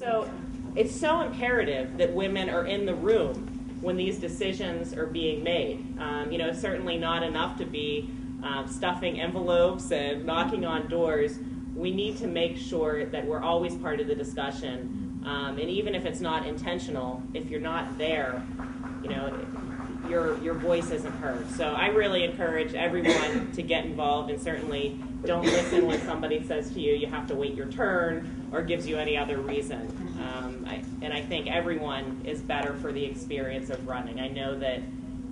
So it's so imperative that women are in the room when these decisions are being made. It's certainly not enough to be stuffing envelopes and knocking on doors. We need to make sure that we're always part of the discussion. And even if it's not intentional, if you're not there, your voice isn't heard. So I really encourage everyone to get involved, and certainly don't listen when somebody says to you, you have to wait your turn, or gives you any other reason. I think everyone is better for the experience of running. I know that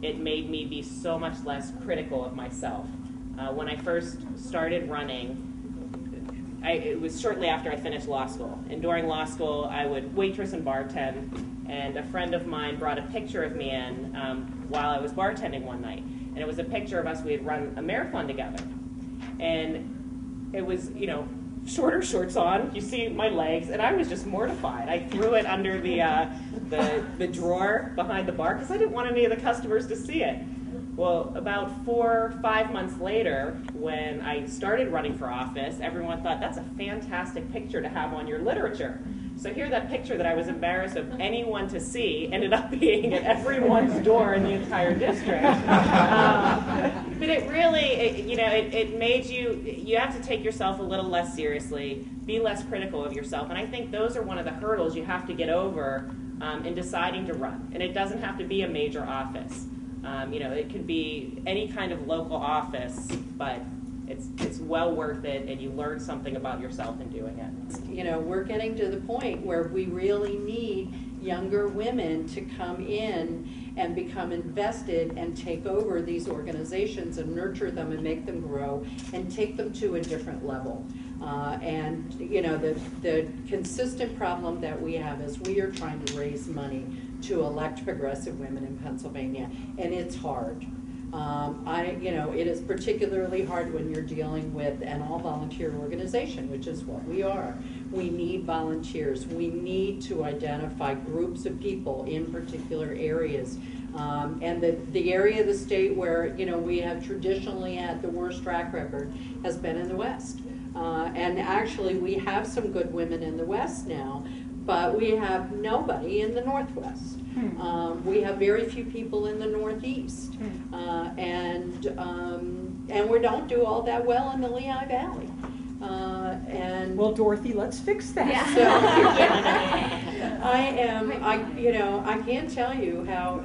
it made me be so much less critical of myself. When I first started running, it was shortly after I finished law school. And during law school, I would waitress and bartend. And a friend of mine brought a picture of me in while I was bartending one night. And it was a picture of us. We had run a marathon together. And it was, shorter shorts on. You see my legs. And I was just mortified. I threw it under the drawer behind the bar because I didn't want any of the customers to see it. Well, about 4 or 5 months later, when I started running for office, everyone thought, that's a fantastic picture to have on your literature. So here, that picture that I was embarrassed of anyone to see ended up being at everyone's door in the entire district. But it really, it made you have to take yourself a little less seriously, be less critical of yourself. And I think those are one of the hurdles you have to get over in deciding to run. And it doesn't have to be a major office. It could be any kind of local office, but it's well worth it, and you learn something about yourself in doing it. We're getting to the point where we really need younger women to come in and become invested and take over these organizations and nurture them and make them grow and take them to a different level. The consistent problem that we have is we are trying to raise money to elect progressive women in Pennsylvania, and it's hard. It is particularly hard when you're dealing with an all-volunteer organization, which is what we are. We need volunteers. We need to identify groups of people in particular areas. And the area of the state where, we have traditionally had the worst track record has been in the West. And actually, we have some good women in the West now, but we have nobody in the Northwest. We have very few people in the Northeast, and we don't do all that well in the Lehigh Valley. Well, Dorothy, let's fix that. Yeah. So I can't tell you how,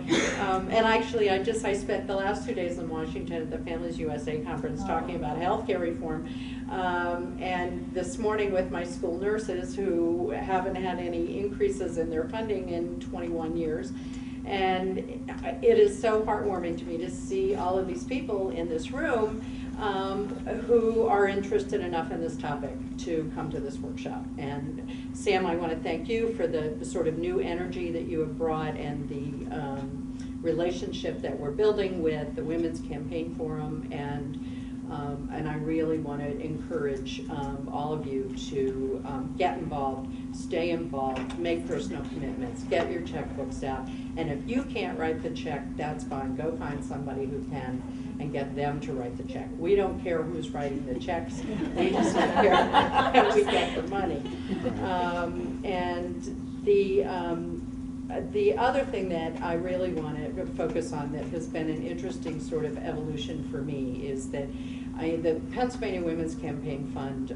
and actually I spent the last 2 days in Washington at the Families USA conference talking about healthcare reform, and this morning with my school nurses who haven't had any increases in their funding in 21 years. And it is so heartwarming to me to see all of these people in this room who are interested enough in this topic to come to this workshop. And Sam, I want to thank you for the sort of new energy that you have brought and the relationship that we're building with the Women's Campaign Forum, and I really want to encourage all of you to get involved, stay involved, make personal commitments, get your checkbooks out, and if you can't write the check, that's fine. Go find somebody who can and get them to write the check. We don't care who's writing the checks. We just don't care how we get the money. And the other thing that I really want to focus on that has been an interesting sort of evolution for me is that the Pennsylvania Women's Campaign Fund,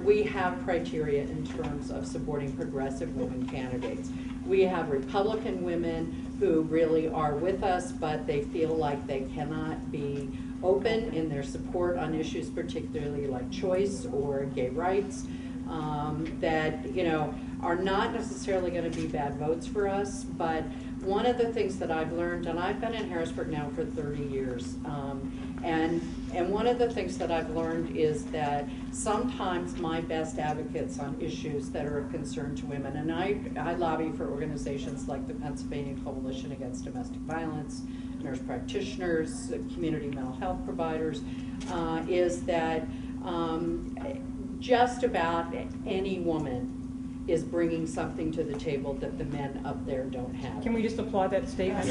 we have criteria in terms of supporting progressive women candidates. We have Republican women who really are with us, but they feel like they cannot be open in their support on issues particularly like choice or gay rights, that are not necessarily going to be bad votes for us. But one of the things that I've learned, and I've been in Harrisburg now for 30 years, and one of the things that I've learned is that sometimes my best advocates on issues that are of concern to women, and I lobby for organizations like the Pennsylvania Coalition Against Domestic Violence, nurse practitioners, community mental health providers, is that just about any woman is bringing something to the table that the men up there don't have. Can we just applaud that statement?